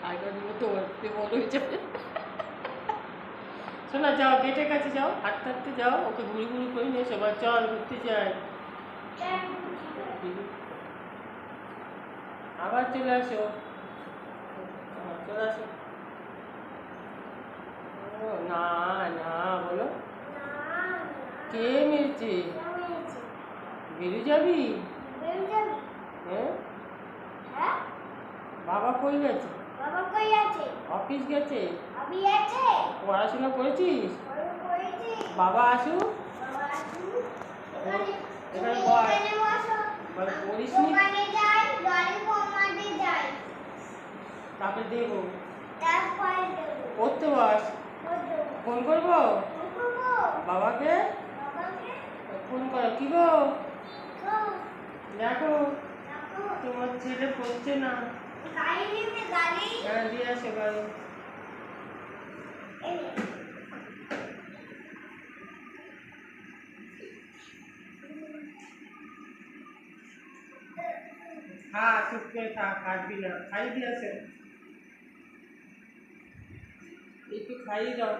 আগের মতো অর্থে বড় হয়ে যাবে। শোনা, যাও গেটের কাছে যাও, হাঁটতে হাঁটতে যাও, ওকে ঘুরি ঘুরি করে নিয়ে সবাই চল ঘুরতে যাই। আবার চলে আসো, চলে আসো। না না বলো, কে মেরেছে? বেরিয়ে যাবি? হ্যাঁ, বাবা কই গেছে? অফিস গেছে। পড়াশোনা করেছিস? বাবা আসুক, এখানে পড়িস নি? তারপরে দেবো, পড়তে বস। ফোন করবো বাবাকে, ফোন করো। কি গো, দেখো তোমার ছেলে পড়ছে না। হ্যাঁ, দিয়ে আসে গাড়ি। হ্যাঁ, চুপ করে থাক, কাটবি না। খাইয়ে দিয়ে আসে, একটু খাইয়ে দাও।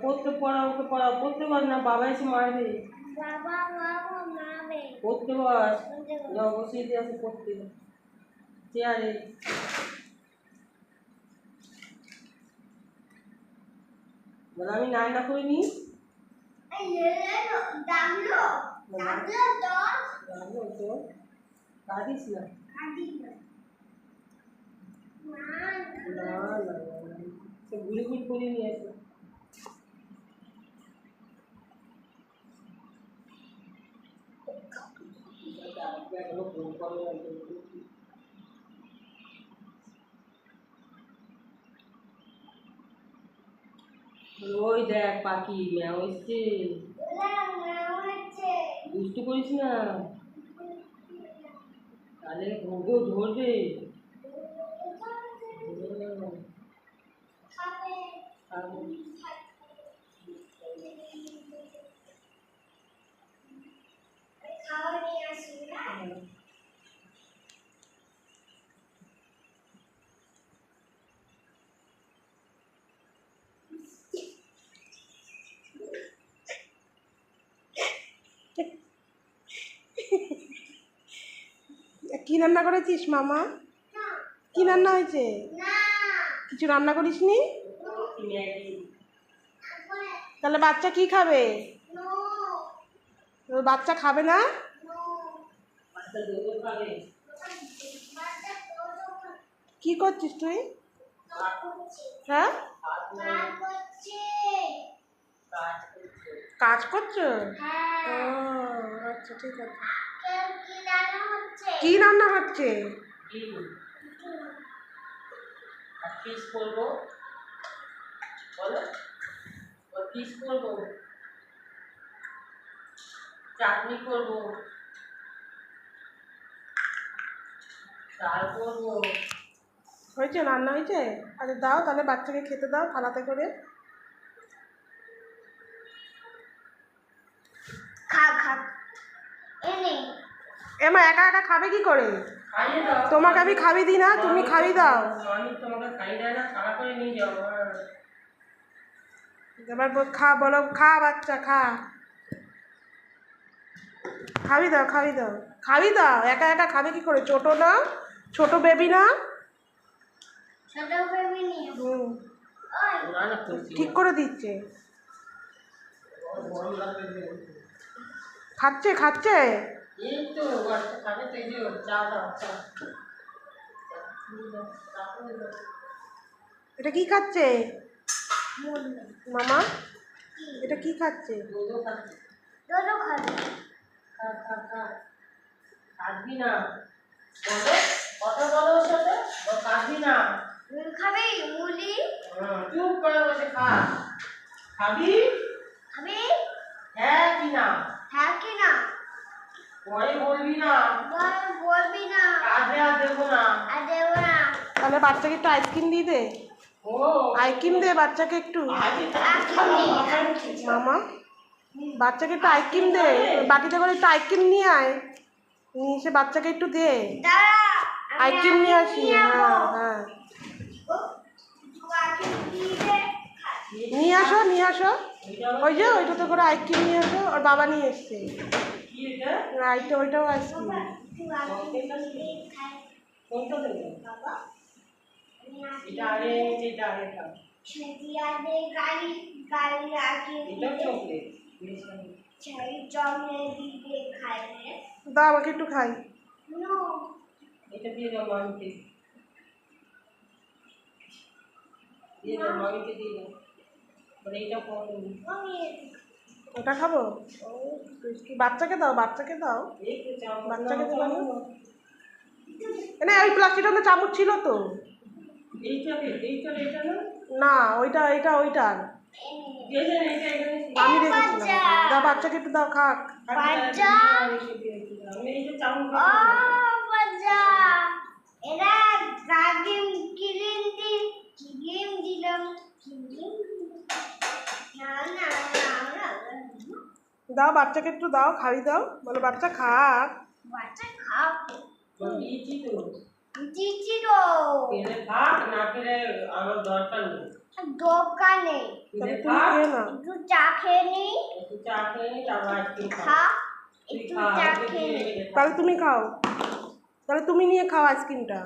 পড়তে পড়াও, ওকে পড়াও। পড়তে বস না, বাবা এসে মারবে। পড়তে বস, যাও বসিয়ে দিয়ে আসে পড়তে চেয়ারে। বলে আমি রান্না করিনি। কাঁদিস না, ঘুরে ঘুরে করে নিয়ে আসো। ওই দেখ পাখি ম্যাও এসছে, দুষ্টু করিস না, তাহলে ঘুঘু ধরবে। কি রান্না করেছিস মামা? কি রান্না হয়েছে? কিছু রান্না করিসনি? তাহলে বাচ্চা কি খাবে? বাচ্চা খাবে না? কি করছিস তুই? হ্যাঁ, কাজ করছো? আচ্ছা, ঠিক আছে। কি রান্না হচ্ছে? পিস করবো, বলো পিস করবো, চাটনি করবো, ডাল করবো। হয়েছে, রান্না হয়েছে? আচ্ছা দাও, তাহলে বাচ্চাকে খেতে দাও থালাতে করে। এমা একা একা খাবে কি করে? তোমাকে আমি খাবি দিই না, তুমি খাবি দাও। এবার খা, বলো খা বাচ্চা খা, খাবি দাও, খাবি দাও, খাবি দাও। একা একা খাবে কি করে? ছোট না, ছোট বেবি না? ঠিক করে দিচ্ছে, খাচ্ছে খাচ্ছে। এটা কি খাচ্ছে মামা? এটা কি খাচ্ছে? কাঁদবি না, কথা বলো ওর সাথে, কাঁদবি না। খাবি মুলি? চুপ করে বসে খা। খাবি? হ্যাঁ কি না? পরে বলবি না। কাঁদলে আর দেবো না। তাহলে বাচ্চাকে একটু আইসক্রিম দিয়ে দে। আইসক্রিম দে বাচ্চাকে একটু। মামা বাচ্চাকে একটু আইসক্রিম দে, বাটিতে করে একটু আইসক্রিম নিয়ে আয়, নিয়ে এসে বাচ্চাকে একটু দে। আইসক্রিম নিয়ে আসি। হ্যাঁ হ্যাঁ, নিয়ে আসো নিয়ে আসো। ওই যে ওইটাতে করে আইসক্রিম নিয়ে আসো, ওর বাবা নিয়ে এসছে। ওইটাও আইসক্রিম। দাও আমাকে একটু খাই। ওটা খাবো। বাচ্চাকে দাও, বাচ্চাকে দাও, বাচ্চাকে দেবো না। ওই প্লাস্টিকটা তো চামচ ছিল তো। না ওইটা এটা ওইটার আমি রেখেছিলাম। দাও বাচ্চাকে একটু দাও, খাক। দাও বাচ্চাকে একটু দাও, খাই দাও, বলো বাচ্চা খাক। তাহলে তুমি খাও, তাহলে তুমি নিয়ে খাও আইসক্রিমটা।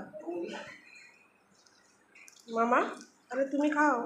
মামা তাহলে তুমি খাও।